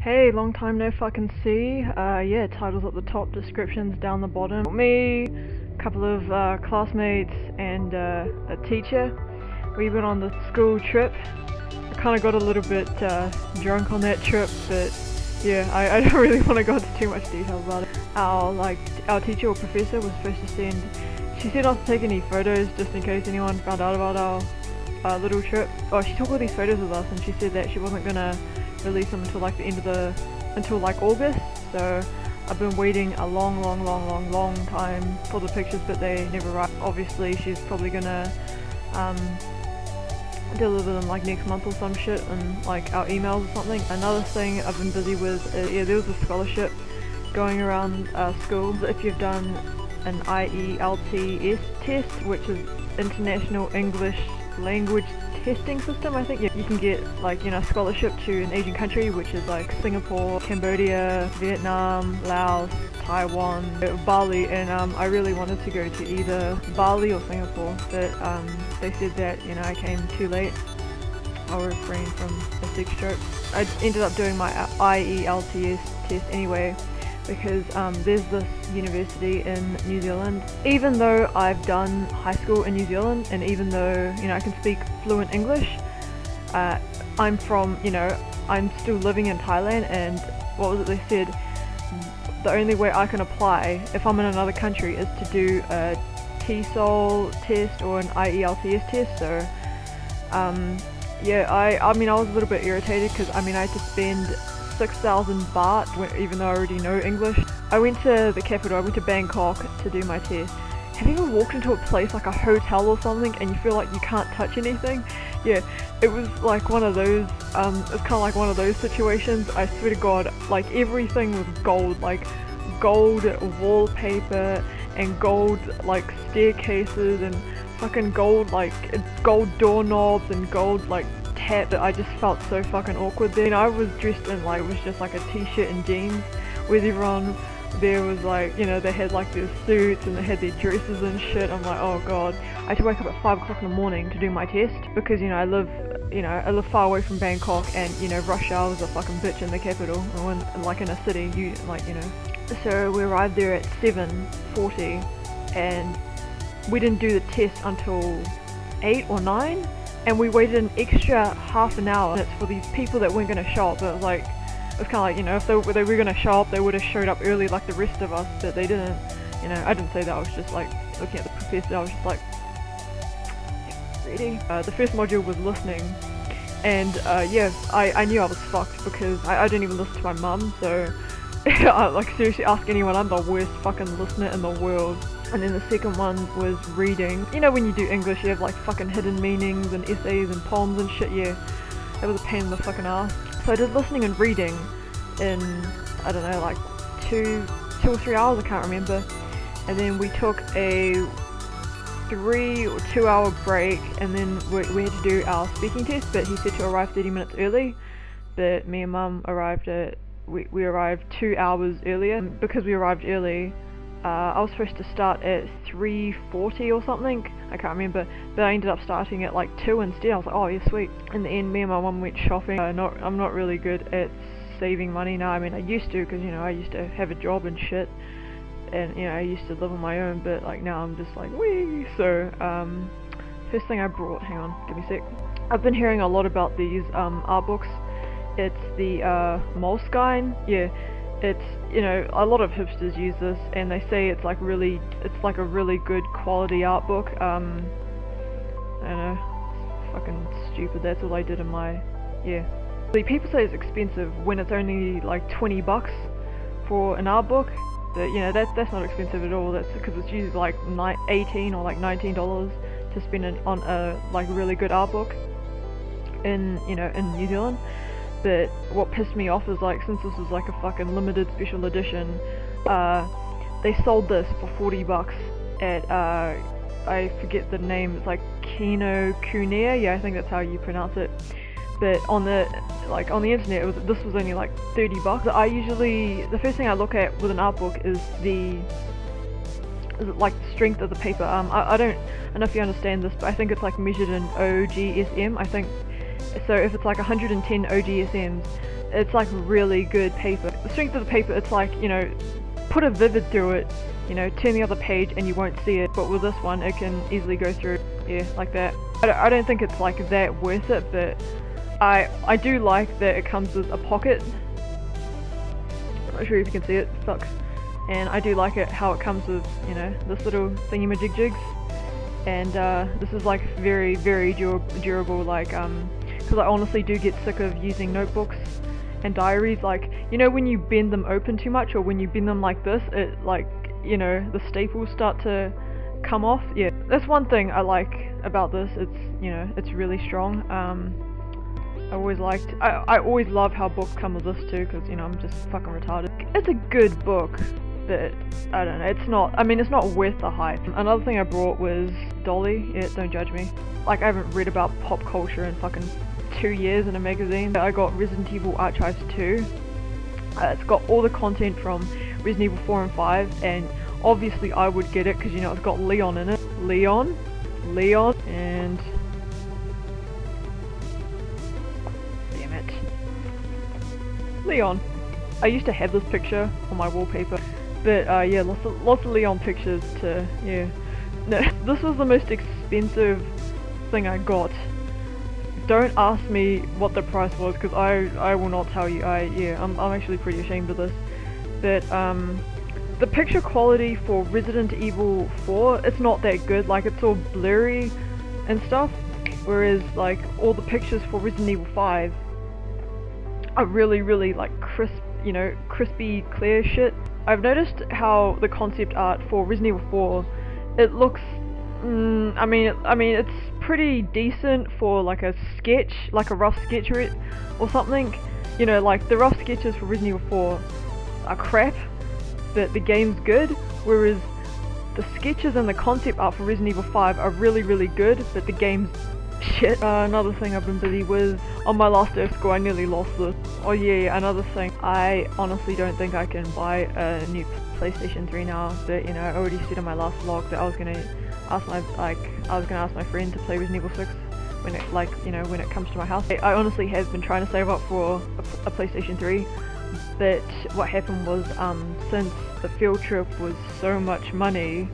Hey, long time no fucking see. Yeah, titles at the top, descriptions down the bottom. Me, a couple of classmates, and a teacher. We went on the school trip. I kind of got a little bit drunk on that trip, but yeah, I don't really want to go into too much detail about it. Our teacher or professor was supposed to send. She said not to take any photos just in case anyone found out about our little trip. Oh, she took all these photos of us, and she said that she wasn't gonna release them until like the end of until like August. So I've been waiting a long time for the pictures, but they never arrived. Obviously she's probably gonna deliver them like next month or some shit in like our emails or something. Another thing I've been busy with, yeah, there was a scholarship going around schools. If you've done an IELTS test, which is International English Language Testing System, I think, yeah, you can get like, you know, scholarship to an Asian country, which is like Singapore, Cambodia, Vietnam, Laos, Taiwan, Bali, and I really wanted to go to either Bali or Singapore, but they said that, you know, I came too late. I'll refrain from a sick stroke. I ended up doing my IELTS test anyway, because there's this university in New Zealand. Even though I've done high school in New Zealand, and even though, you know, I can speak fluent English, I'm from, you know, I'm still living in Thailand, and what was it they said? The only way I can apply if I'm in another country is to do a TESOL test or an IELTS test. So yeah, I mean, I was a little bit irritated because I mean I had to spend 6,000 baht even though I already know English. I went to the capital, I went to Bangkok to do my test. Have you ever walked into a place like a hotel or something and you feel like you can't touch anything? Yeah, it was like one of those, it's kind of like one of those situations. I swear to God, like everything was gold, like gold wallpaper and gold like staircases and fucking gold like gold doorknobs and gold like tap. That I just felt so fucking awkward there. You know, I was dressed in like, it was just like a t-shirt and jeans, whereas everyone there was like, you know, they had like their suits and they had their dresses and shit. I'm like, oh god. I had to wake up at 5 o'clock in the morning to do my test because, you know, I live far away from Bangkok, and, you know, rush hour is a fucking bitch in the capital, or in, like in a city, you like, you know. So we arrived there at 7:40 and we didn't do the test until 8 or 9, and we waited an extra half an hour for these people that weren't going to show up. But it was like, it was kind of like, you know, if they were going to show up, they would have showed up early like the rest of us, but they didn't. You know, I didn't say that, I was just like looking at the professor, I was just like, ready? The first module was listening, and yeah, I knew I was fucked because I don't even listen to my mum, so like seriously, ask anyone, I'm the worst fucking listener in the world. And then the second one was reading. You know, when you do English you have like fucking hidden meanings and essays and poems and shit. Yeah, that was a pain in the fucking ass. So I did listening and reading in, I don't know, like two or 3 hours, I can't remember. And then we took a 3 or 2 hour break, and then we had to do our speaking test, but he said to arrive 30 minutes early. But me and mum arrived at, we arrived 2 hours earlier. Because we arrived early, I was supposed to start at 3:40 or something, I can't remember, but I ended up starting at like 2 instead. I was like, oh yeah, sweet. In the end, me and my mum went shopping. I'm not really good at saving money now. I mean, I used to, because, you know, I used to have a job and shit, and, you know, I used to live on my own, but like now I'm just like, wee. So first thing I brought, hang on, give me a sec. I've been hearing a lot about these art books. It's the Moleskine. Yeah, it's, you know, a lot of hipsters use this, and they say it's like a really good quality art book. I don't know, it's fucking stupid. That's all I did in my, yeah. People say it's expensive when it's only like 20 bucks for an art book. But, you know, that's not expensive at all. That's because it's usually like 18 or like $19 to spend on a like really good art book in, you know, in New Zealand. But what pissed me off is, like, since this was like a fucking limited special edition, they sold this for 40 bucks at I forget the name. It's like Kinokuniya. Yeah, I think that's how you pronounce it. But on the internet, this was only like 30 bucks. The first thing I look at with an art book is the strength of the paper. I don't know if you understand this, but I think it's like measured in OGSM. I think so. If it's like 110 OGSMs, It's like really good paper. The strength of the paper, it's like, you know, put a vivid through it, you know, turn the other page and you won't see it, but with this one it can easily go through, yeah, like that. I don't think it's like that worth it, but I do like that it comes with a pocket. I'm not sure if you can see it, sucks. And I do like it how it comes with, you know, this little thingy-majig-jigs. And this is like very, very durable, like, because I honestly do get sick of using notebooks and diaries, like, you know, when you bend them open too much, or when you bend them like this, it, like, you know, the staples start to come off. Yeah, that's one thing I like about this. It's, you know, it's really strong. I always love how books come with this too, because, you know, I'm just fucking retarded. It's a good book, but I don't know, it's not, I mean, it's not worth the hype. Another thing I brought was Dolly. Yeah, don't judge me. Like, I haven't read about pop culture in fucking 2 years in a magazine. I got Resident Evil Archives 2. It's got all the content from Resident Evil 4 and 5, and obviously I would get it because, you know, it's got Leon in it. Leon, and damn it, Leon. I used to have this picture on my wallpaper, but yeah, lots of Leon pictures to, yeah. No, this was the most expensive thing I got. Don't ask me what the price was, because I will not tell you. I'm actually pretty ashamed of this. But the picture quality for Resident Evil 4, it's not that good. Like, it's all blurry and stuff, whereas like all the pictures for Resident Evil 5 are really, really like crisp, you know, crispy, clear shit. I've noticed how the concept art for Resident Evil 4, it looks, I mean, it's pretty decent for like a sketch, like a rough sketch or something. You know, like the rough sketches for Resident Evil 4 are crap, but the game's good, whereas the sketches and the concept art for Resident Evil 5 are really, really good, but the game's shit. Another thing I've been busy with, on my last day of school I nearly lost this. Oh yeah, another thing, I honestly don't think I can buy a new PlayStation 3 now, but, you know, I already said in my last vlog that I was gonna ask my friend to play Resident Evil 6 when it, like, you know, when it comes to my house. I honestly have been trying to save up for a PlayStation 3, but what happened was, since the field trip was so much money,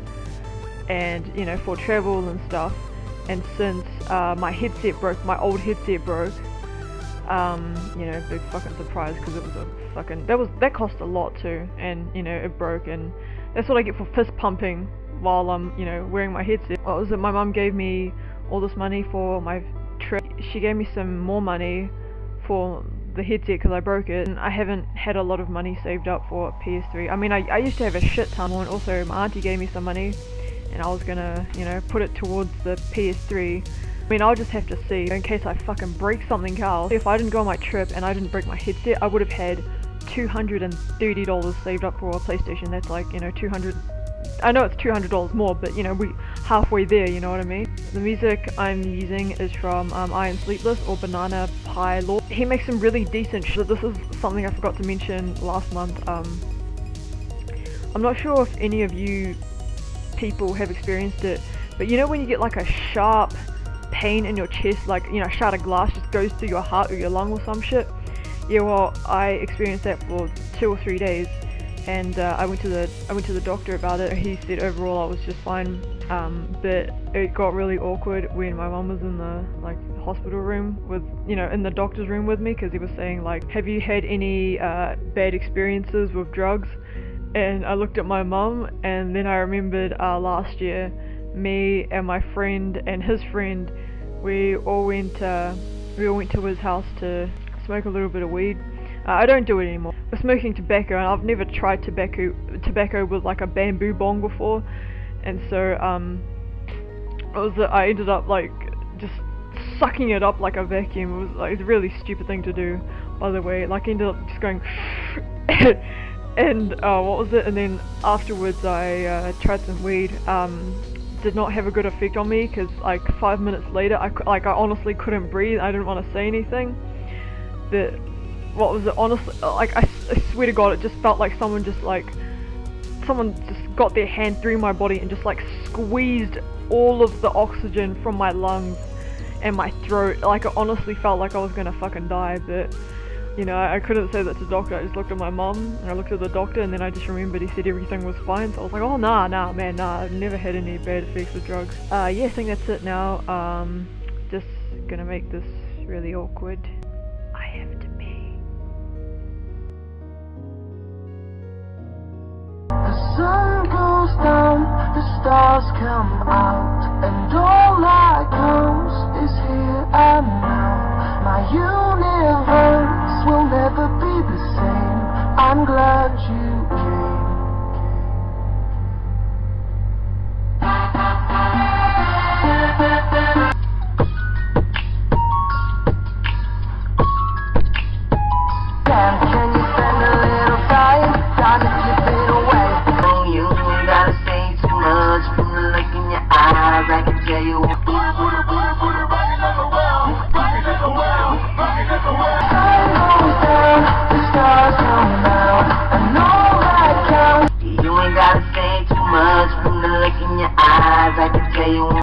and, you know, for travel and stuff, and since my headset broke, my old headset broke, you know, big fucking surprise, because it was a fucking, that cost a lot too, and, you know, it broke, and that's what I get for fist pumping while I'm, you know, wearing my headset. What was it, my mum gave me all this money for my trip. She gave me some more money for the headset because I broke it, and I haven't had a lot of money saved up for PS3. I mean, I used to have a shit ton, and also my auntie gave me some money, and I was gonna, you know, put it towards the PS3. I mean, I'll just have to see in case I fucking break something else. If I didn't go on my trip and I didn't break my headset, I would have had $230 saved up for a PlayStation. That's like, you know, I know it's $200 more, but, you know, we halfway there, you know what I mean? The music I'm using is from I Am Sleepless or Bananapielord. He makes some really decent shit. This is something I forgot to mention last month. I'm not sure if any of you people have experienced it, but you know when you get like a sharp pain in your chest, like, you know, a shard of glass just goes through your heart or your lung or some shit? Yeah, well, I experienced that for 2 or 3 days, and I went to the doctor about it. He said overall I was just fine, but it got really awkward when my mum was in the, like, hospital room with, you know, in the doctor's room with me, because he was saying, like, have you had any bad experiences with drugs? And I looked at my mum, and then I remembered last year, me and my friend and his friend, we all went to his house to smoke a little bit of weed. I don't do it anymore. We're smoking tobacco, and I've never tried tobacco with like a bamboo bong before, and so I ended up like just sucking it up like a vacuum. It was like a really stupid thing to do, by the way. Like, I ended up just going and what was it? And then afterwards I tried some weed. Did not have a good effect on me, because like 5 minutes later I honestly couldn't breathe. I didn't want to say anything. But what was it, honestly, like I swear to God, it just felt like someone just got their hand through my body and just like squeezed all of the oxygen from my lungs and my throat. Like, it honestly felt like I was gonna fucking die. But You know, I couldn't say that to the doctor. I just looked at my mum and I looked at the doctor, and then I just remembered he said everything was fine. So I was like, oh nah, man, I've never had any bad effects with drugs. Yeah, I think that's it now. Just gonna make this really awkward. I have to pee. The sun goes down, the stars come out, and all that comes is here and now. My universe will never be the same. I'm glad you came. Can you spend a little time to slip it away? No, you ain't gotta say too much. From the look in your eyes, I can tell you. You ain't gotta say too much. From the look in your eyes, I can tell you.